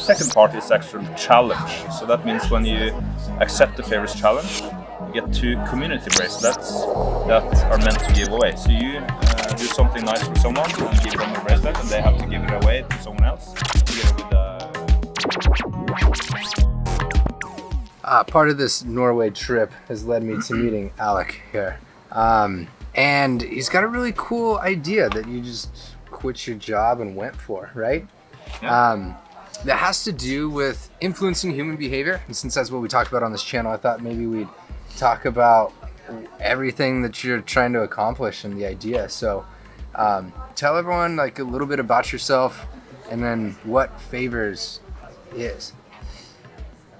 second part is actual challenge. So that means when you accept the Favrs challenge, you get 2 community bracelets that are meant to give away. So you do something nice for someone and give them a bracelet, and they have to give it away to someone else together with part of this Norway trip has led me to meeting Alec here. And he's got a really cool idea that you just quit your job and went for, right? Yeah. That has to do with influencing human behavior. And since that's what we talk about on this channel, I thought maybe we'd talk about everything that you're trying to accomplish and the idea. So tell everyone like a little bit about yourself and then what Favrs is.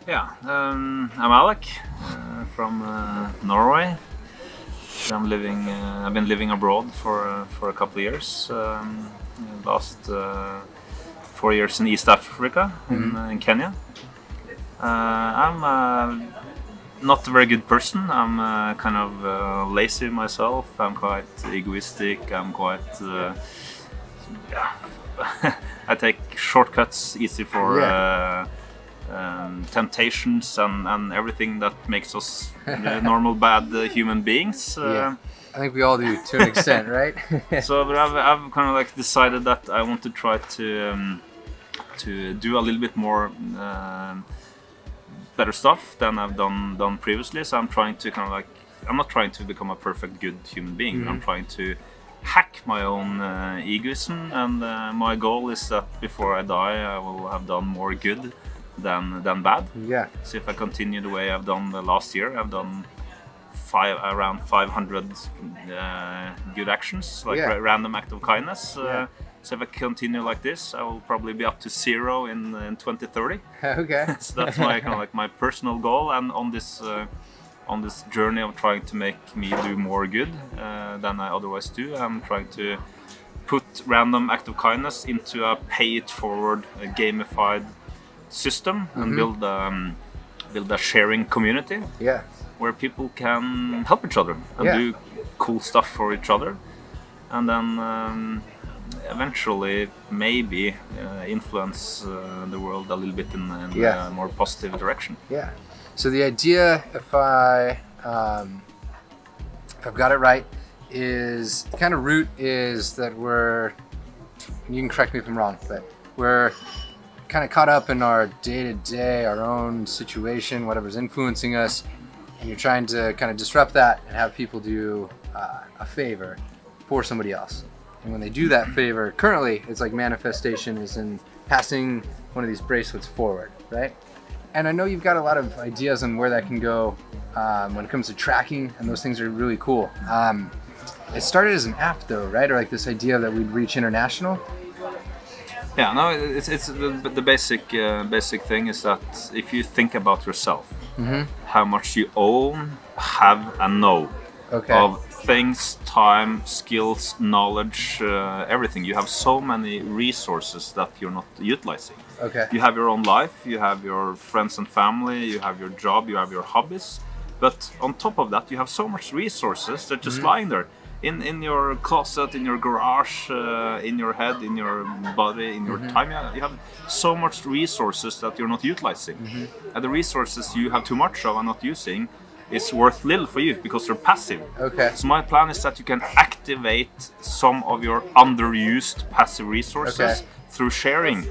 Yeah, I'm Alec from Norway. I've been living abroad for a couple of years. Last 4 years in East Africa, in Kenya. I'm not a very good person. I'm kind of lazy myself. I'm quite egoistic. I'm quite I take shortcuts easy for temptations and everything that makes us normal bad human beings. I think we all do to an extent, right? So, but I've kind of like decided that I want to try to do a little bit more better stuff than I've done previously. So I'm trying to kind of like, I'm not trying to become a perfect good human being. I'm trying to hack my own egoism, and my goal is that before I die I will have done more good than bad. Yeah. So if I continue the way I've done the last year, I've done around 500 good actions, like random act of kindness. So if I continue like this, I will probably be up to 0 in 2030. Okay. So that's my kind of like my personal goal, and on this journey of trying to make me do more good than I otherwise do, I'm trying to put random act of kindness into a pay-it-forward, gamified system and build a sharing community where people can help each other and do cool stuff for each other, and then eventually maybe influence the world a little bit in a more positive direction. Yeah. So the idea, if I've got it right, is the kind of root is that you can correct me if I'm wrong, but we're kind of caught up in our day-to-day, our own situation, whatever's influencing us, and you're trying to kind of disrupt that and have people do a favor for somebody else. And when they do that favor, currently it's like manifestation is in passing one of these bracelets forward, right? And I know you've got a lot of ideas on where that can go when it comes to tracking, and those things are really cool. It started as an app though, right? Or like this idea that we'd reach international? Yeah, no, it's the basic thing is that if you think about yourself, how much you own, have and know of things, time, skills, knowledge, everything. You have so many resources that you're not utilizing. Okay. You have your own life, you have your friends and family, you have your job, you have your hobbies. But on top of that, you have so much resources that are just lying there. In your closet, in your garage, in your head, in your body, in your time. You have so much resources that you're not utilizing. And the resources you have too much of and not using is worth little for you because they're passive. Okay. So my plan is that you can activate some of your underused passive resources through sharing.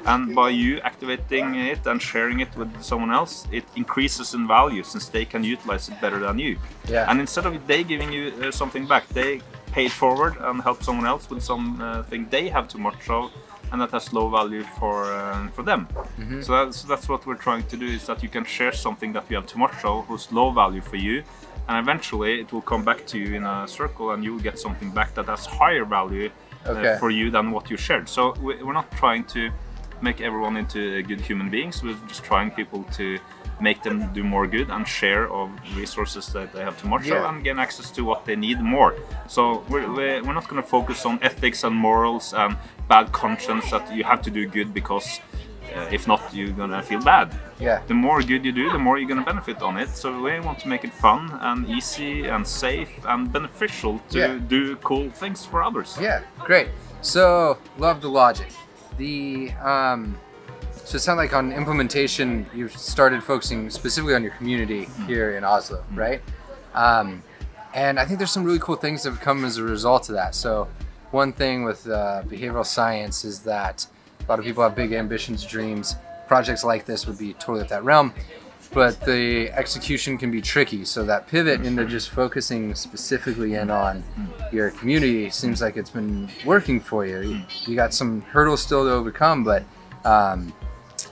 And by you activating it and sharing it with someone else, it increases in value since they can utilize it better than you. Yeah. And instead of they giving you something back, they pay it forward and help someone else with something they have too much of, and that has low value for them. So that's what we're trying to do, is that you can share something that you have too much of, who's low value for you, and eventually it will come back to you in a circle, and you will get something back that has higher value for you than what you shared. So we're not trying to make everyone into good human beings. We're just trying people to make them do more good and share of resources that they have too much of and gain access to what they need more. So we're not going to focus on ethics and morals and bad conscience that you have to do good because if not you're going to feel bad. Yeah. The more good you do, the more you're going to benefit on it. So we want to make it fun and easy and safe and beneficial to do cool things for others. Yeah, great. So love the logic. So it sounds like on implementation, you've started focusing specifically on your community here in Oslo, right? And I think there's some really cool things that have come as a result of that. So one thing with behavioral science is that a lot of people have big ambitions, dreams. Projects like this would be totally at that realm, but the execution can be tricky. So that pivot into just focusing specifically in on your community seems like it's been working for you. You got some hurdles still to overcome, but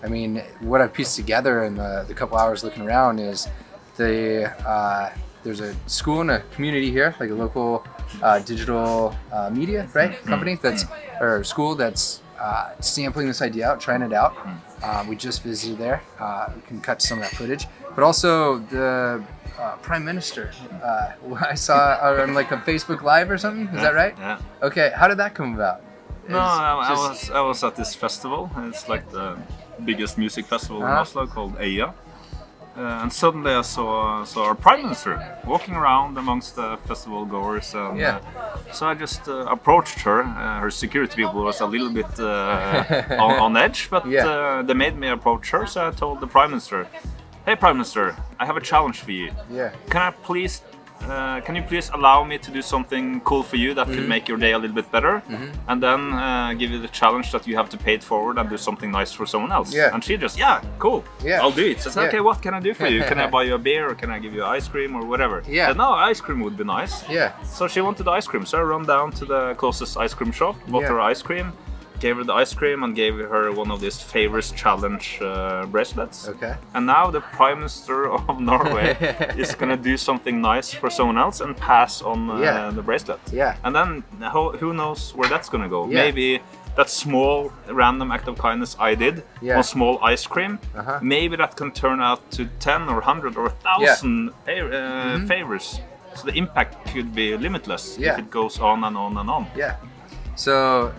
I mean, what I've pieced together in the couple hours looking around is there's a school and a community here, like a local digital media, right, company or school that's sampling this idea out, trying it out. We just visited there. We can cut some of that footage, but also the Prime Minister. I saw on like a Facebook Live or something. Is that right? Yeah. Okay, how did that come about? No, I was at this festival. It's like the biggest music festival in Oslo called RYANO. And suddenly I saw our Prime Minister walking around amongst the festival goers. And, so I just approached her. Her security people was a little bit on edge, but they made me approach her. So I told the Prime Minister, "Hey, Prime Minister, I have a challenge for you. Can you please allow me to do something cool for you that could make your day a little bit better, and then give you the challenge that you have to pay it forward and do something nice for someone else?" And she just, cool, I'll do it. So I said, "Okay, what can I do for you? Can I buy you a beer, or can I give you ice cream, or whatever?" I said, "No, ice cream would be nice." So she wanted ice cream, so I ran down to the closest ice cream shop, bought her ice cream, gave her the ice cream, and gave her one of these Favrs challenge bracelets. And now the Prime Minister of Norway is gonna do something nice for someone else and pass on the bracelet. And then who knows where that's gonna go? Maybe that small random act of kindness I did, one small ice cream, maybe that can turn out to 10 or 100 or 1,000 favors. So the impact could be limitless if it goes on and on and on. So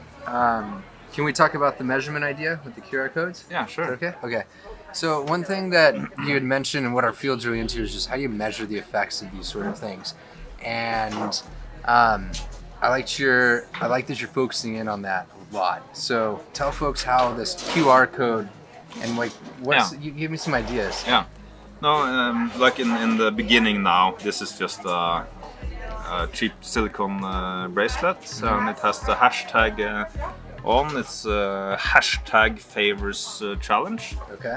can we talk about the measurement idea with the QR codes? Yeah, sure. Okay. So one thing that you had mentioned and what our field's really into is just how you measure the effects of these sort of things. And I like that you're focusing in on that a lot. So tell folks how this QR code and like you give me some ideas. No, like in the beginning now, this is just a cheap silicone bracelet, and it has the hashtag on. It's hashtag Favrs challenge.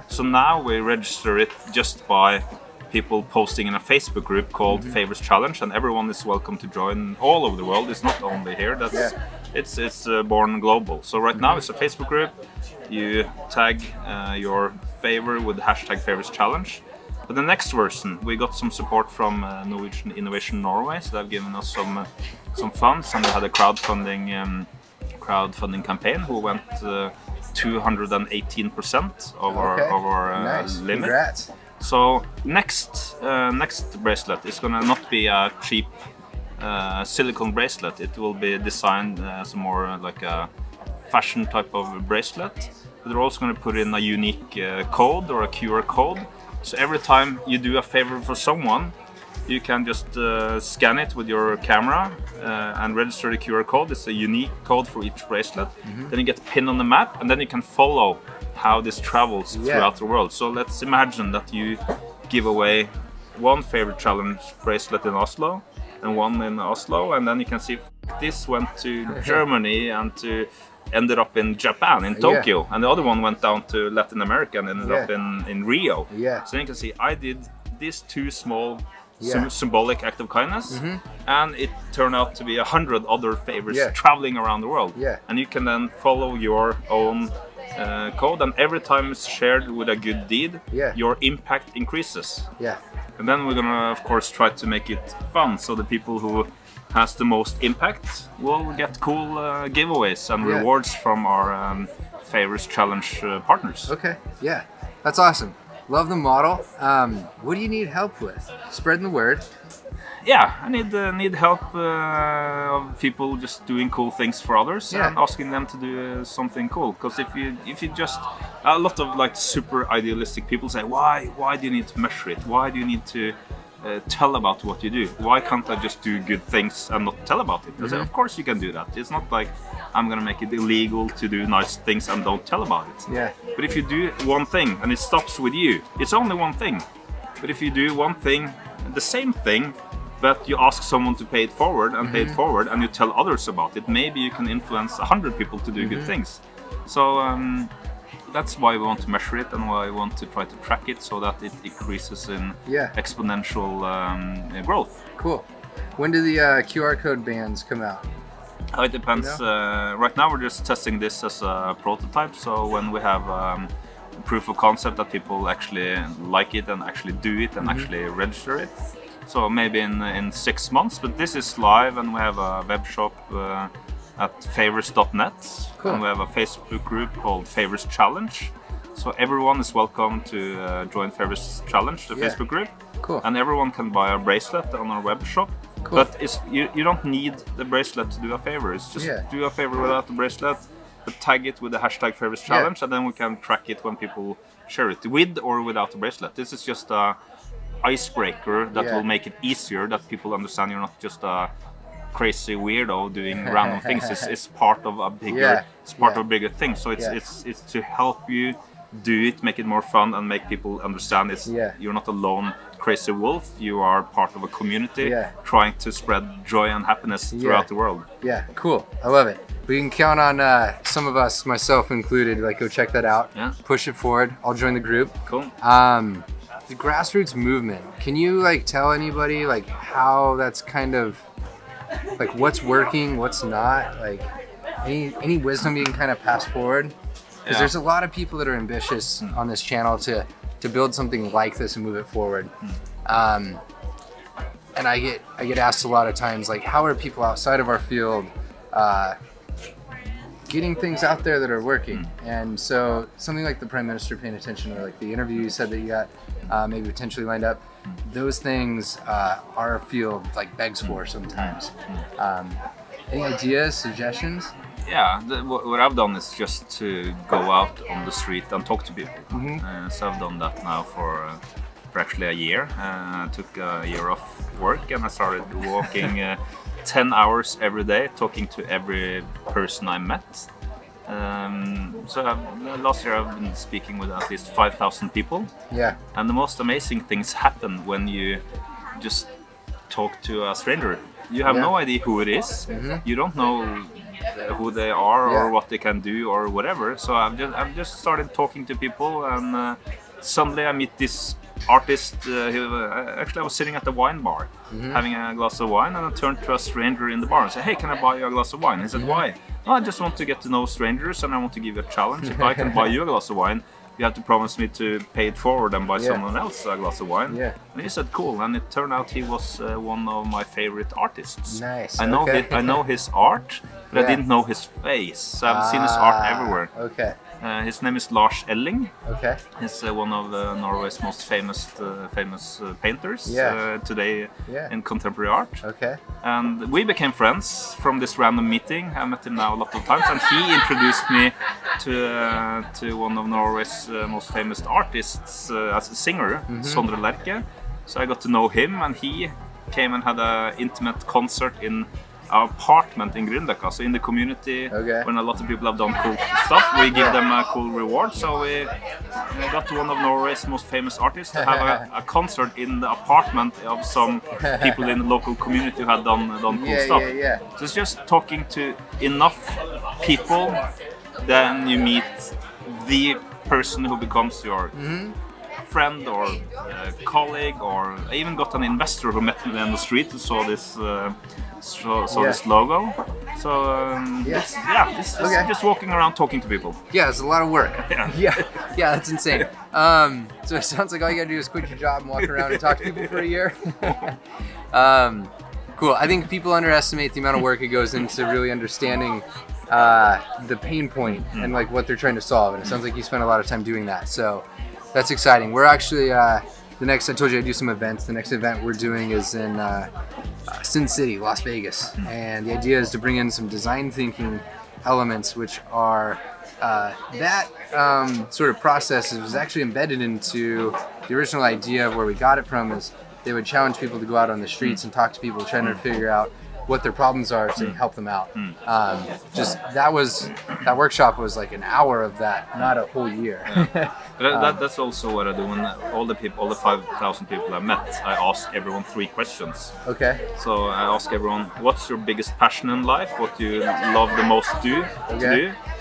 So now we register it just by people posting in a Facebook group called Favrs challenge, and everyone is welcome to join all over the world. It's not only here. It's born global. So right now it's a Facebook group. You tag your favor with the hashtag Favrs challenge. But the next version, we got some support from Norwegian Innovation Norway, so they've given us some funds, and we had a crowdfunding campaign who went 218% of our limit. Congrats. So next bracelet is gonna not be a cheap silicone bracelet. It will be designed as more like a fashion type of bracelet. But they're also gonna put in a unique code or a QR code. So every time you do a favor for someone, you can just scan it with your camera and register the QR code. It's a unique code for each bracelet. Then you get a pin on the map, and then you can follow how this travels throughout the world. So let's imagine that you give away one favorite challenge bracelet in Oslo and one in Oslo, and then you can see this went to Germany and ended up in Japan, in Tokyo, and the other one went down to Latin America and ended up in Rio. So you can see I did these two small symbolic act of kindness, and it turned out to be 100 other favors traveling around the world. And you can then follow your own code, and every time it's shared with a good deed, your impact increases. And then we're gonna, of course, try to make it fun, so the people who has the most impact will get cool giveaways and rewards from our Favrs challenge partners. That's awesome. Love the model. What do you need help with? Spreading the word. I need help of people just doing cool things for others and asking them to do something cool. Because if you just, a lot of like super idealistic people say, why do you need to measure it? Why do you need to tell about what you do. Why can't I just do good things and not tell about it? I say, of course you can do that. It's not like I'm gonna make it illegal to do nice things and don't tell about it. Yeah. But if you do one thing and it stops with you, it's only one thing. But if you do one thing, the same thing, but you ask someone to pay it forward and pay it forward, and you tell others about it, maybe you can influence 100 people to do good things. So that's why we want to measure it, and why we want to try to track it, so that it increases in exponential growth. Cool. When do the QR code bands come out? It depends. Right now we're just testing this as a prototype, so when we have proof of concept that people actually like it and actually do it and actually register it, so maybe in 6 months. But this is live, and we have a web shop at favrs.net. Cool. And we have a Facebook group called Favrs Challenge. So everyone is welcome to join Favrs Challenge, the Facebook group. Cool. And everyone can buy a bracelet on our web shop. Cool. But you don't need the bracelet to do a favor. It's just do a favor without the bracelet, but tag it with the hashtag Favrs Challenge, and then we can track it when people share it, with or without the bracelet. This is just a icebreaker that will make it easier, that people understand you're not just a crazy weirdo doing random things. It's part of a bigger of a bigger thing. So it's to help you do it, make it more fun, and make people understand you're not a lone crazy wolf. You are part of a community trying to spread joy and happiness throughout the world. Yeah, cool. I love it. We can count on some of us, myself included, like go check that out. Yeah. Push it forward. I'll join the group. Cool. The grassroots movement. Can you like tell anybody like how that's kind of like what's working, what's not? Like any wisdom you can kind of pass forward? Because there's a lot of people that are ambitious on this channel to build something like this and move it forward. And I get asked a lot of times, like, how are people outside of our field getting things out there that are working? And so something like the Prime Minister paying attention, or like the interview you said that you got maybe potentially lined up, those things our field like begs for sometimes. Any ideas, suggestions? Yeah, what I've done is just to go out on the street and talk to people. So I've done that now for actually a year. I took a year off work, and I started walking 10 hours every day, talking to every person I met. So last year I've been speaking with at least 5,000 people. Yeah. And the most amazing things happen when you just talk to a stranger. You have no idea who it is. You don't know who they are or what they can do or whatever. So I've just started talking to people, and suddenly I meet this artist. Actually, I was sitting at the wine bar having a glass of wine, and I turned to a stranger in the bar and said, "Hey, can I buy you a glass of wine?" He said, "Why?" "Oh, I just want to get to know strangers, and I want to give you a challenge. If I can buy you a glass of wine, you have to promise me to pay it forward and buy someone else a glass of wine." And he said, "Cool." And it turned out he was one of my favorite artists. Nice. I know his art, but I didn't know his face. So I've seen his art everywhere. Okay. His name is Lars Elling. Okay. He's one of Norway's most famous painters today in contemporary art. Okay. And we became friends from this random meeting. I met him now a lot of times, and he introduced me to one of Norway's most famous artists as a singer, Sondre Lerche. So I got to know him, and he came and had an intimate concert in our apartment in Grünerløkka. So in the community, when a lot of people have done cool stuff, we give them a cool reward. So we got one of Norway's most famous artists to have a concert in the apartment of some people in the local community who had done cool stuff. So it's just talking to enough people, then you meet the person who becomes your friend or colleague, or I even got an investor who met me on the street and saw this this logo. So it's just walking around talking to people. Yeah, it's a lot of work. Yeah, that's insane. So it sounds like all you gotta do is quit your job and walk around and talk to people for a year. Cool. I think people underestimate the amount of work it goes into really understanding the pain point and like what they're trying to solve. And it sounds like you spent a lot of time doing that. So that's exciting. We're actually I told you I do some events. The next event we're doing is in Sin City, Las Vegas. And the idea is to bring in some design thinking elements, which are that sort of process was actually embedded into the original idea of where we got it from, is they would challenge people to go out on the streets and talk to people, trying to figure out what their problems are to help them out. That workshop was like an hour of that, not a whole year. That's also what I do when all the 5,000 people I met, I ask everyone 3 questions. Okay. So I ask everyone, what's your biggest passion in life? What do you love the most to do?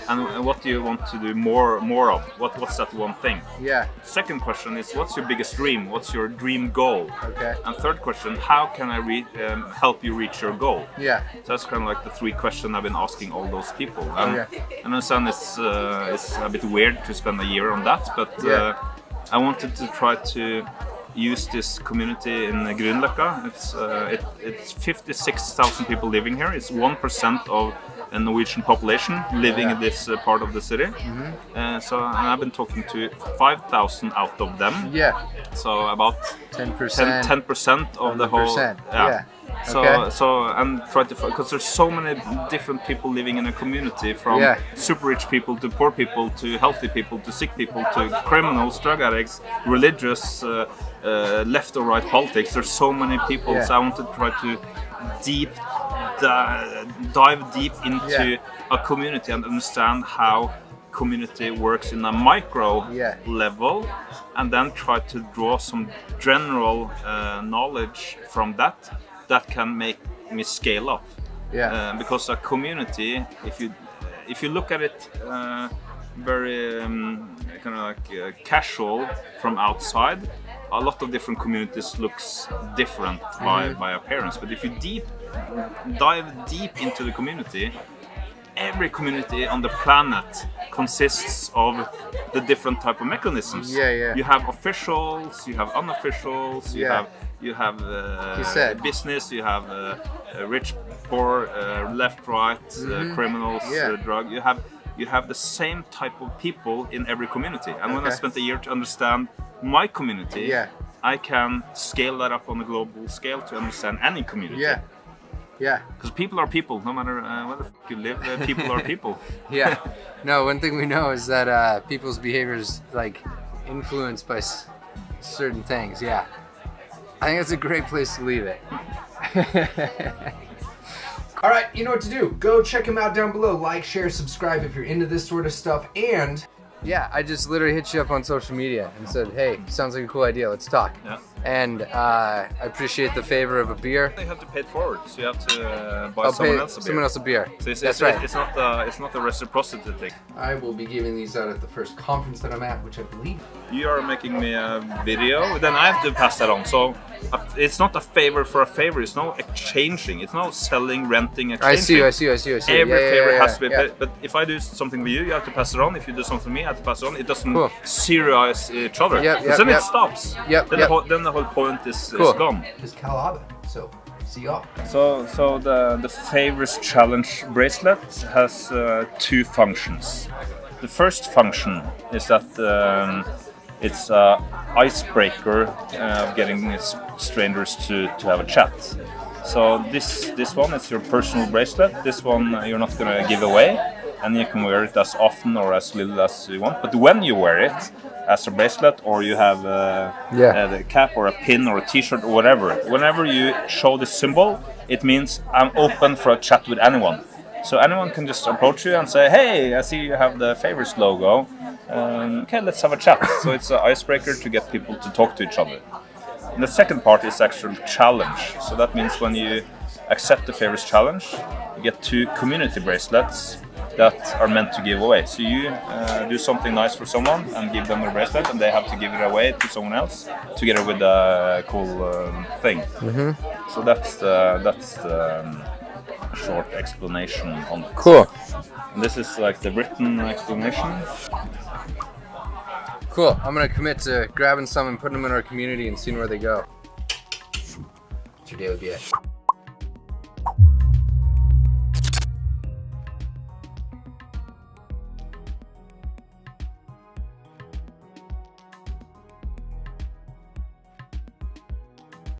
And what do you want to do more of? What's that one thing? Yeah. Second question is, what's your biggest dream? What's your dream goal? Okay. And third question, how can I help you reach your goal? Yeah. So that's kind of like the 3 questions I've been asking all those people. And I understand it's a bit weird to spend a year on that, but I wanted to try to use this community in Grünerløkka. It's 56,000 people living here. It's 1% of a Norwegian population living in this part of the city. So and I've been talking to 5,000 out of them. Yeah. So about 10% of the whole. Yeah. So and try to, because there's so many different people living in a community, from super rich people to poor people to healthy people to sick people to criminals, drug addicts, religious, left or right politics. There's so many people. So I want to try to dive deep into a community and understand how community works in a micro level, and then try to draw some general knowledge from that can make me scale up. Because a community, if you look at it very kind of like casual from outside, a lot of different communities looks different by appearance. But if you dive deep into the community, every community on the planet consists of the different type of mechanisms. You have officials, you have unofficials, you have business, you have rich, poor, left, right, criminals, drug. You have the same type of people in every community. And when I spent a year to understand my community, I can scale that up on a global scale to understand any community. Because people are people, no matter where the fuck you live, people are people. No, one thing we know is that people's behaviors like influenced by certain things. I think that's a great place to leave it. All right, you know what to do. Go check him out down below. Like, share, subscribe if you're into this sort of stuff. And I just literally hit you up on social media and said, hey, sounds like a cool idea. Let's talk. And I appreciate the favor of a beer. You have to pay it forward, so you have to buy someone else a beer. So That's right. It's not a reciprocity thing. I will be giving these out at the first conference that I'm at, which I believe. You are making me a video, then I have to pass that on. So it's not a favor for a favor. It's no exchanging. It's no selling, renting, exchanging. I see. Every favor has to be paid. But if I do something with you, you have to pass it on. If you do something with me, I have to pass it on. It doesn't serialize each other. Then it stops. Then the whole point is gone. It's Calaba. So see y'all. So the Favrs challenge bracelet has 2 functions. The first function is that it's an icebreaker of getting strangers to have a chat. So this one is your personal bracelet. This one you're not going to give away, and you can wear it as often or as little as you want. But when you wear it as a bracelet, or you have a cap or a pin or a t-shirt or whatever, whenever you show this symbol, it means I'm open for a chat with anyone. So anyone can just approach you and say, hey, I see you have the Favrs logo. Okay, let's have a chat. So it's an icebreaker to get people to talk to each other. And the second part is actual challenge. So that means when you accept the Favrs challenge, you get 2 community bracelets that are meant to give away. So you do something nice for someone and give them a bracelet, and they have to give it away to someone else together with a cool thing. So that's the short explanation on it. Cool. And this is like the written explanation. Cool. I'm gonna commit to grabbing some and putting them in our community and seeing where they go. Today would be it.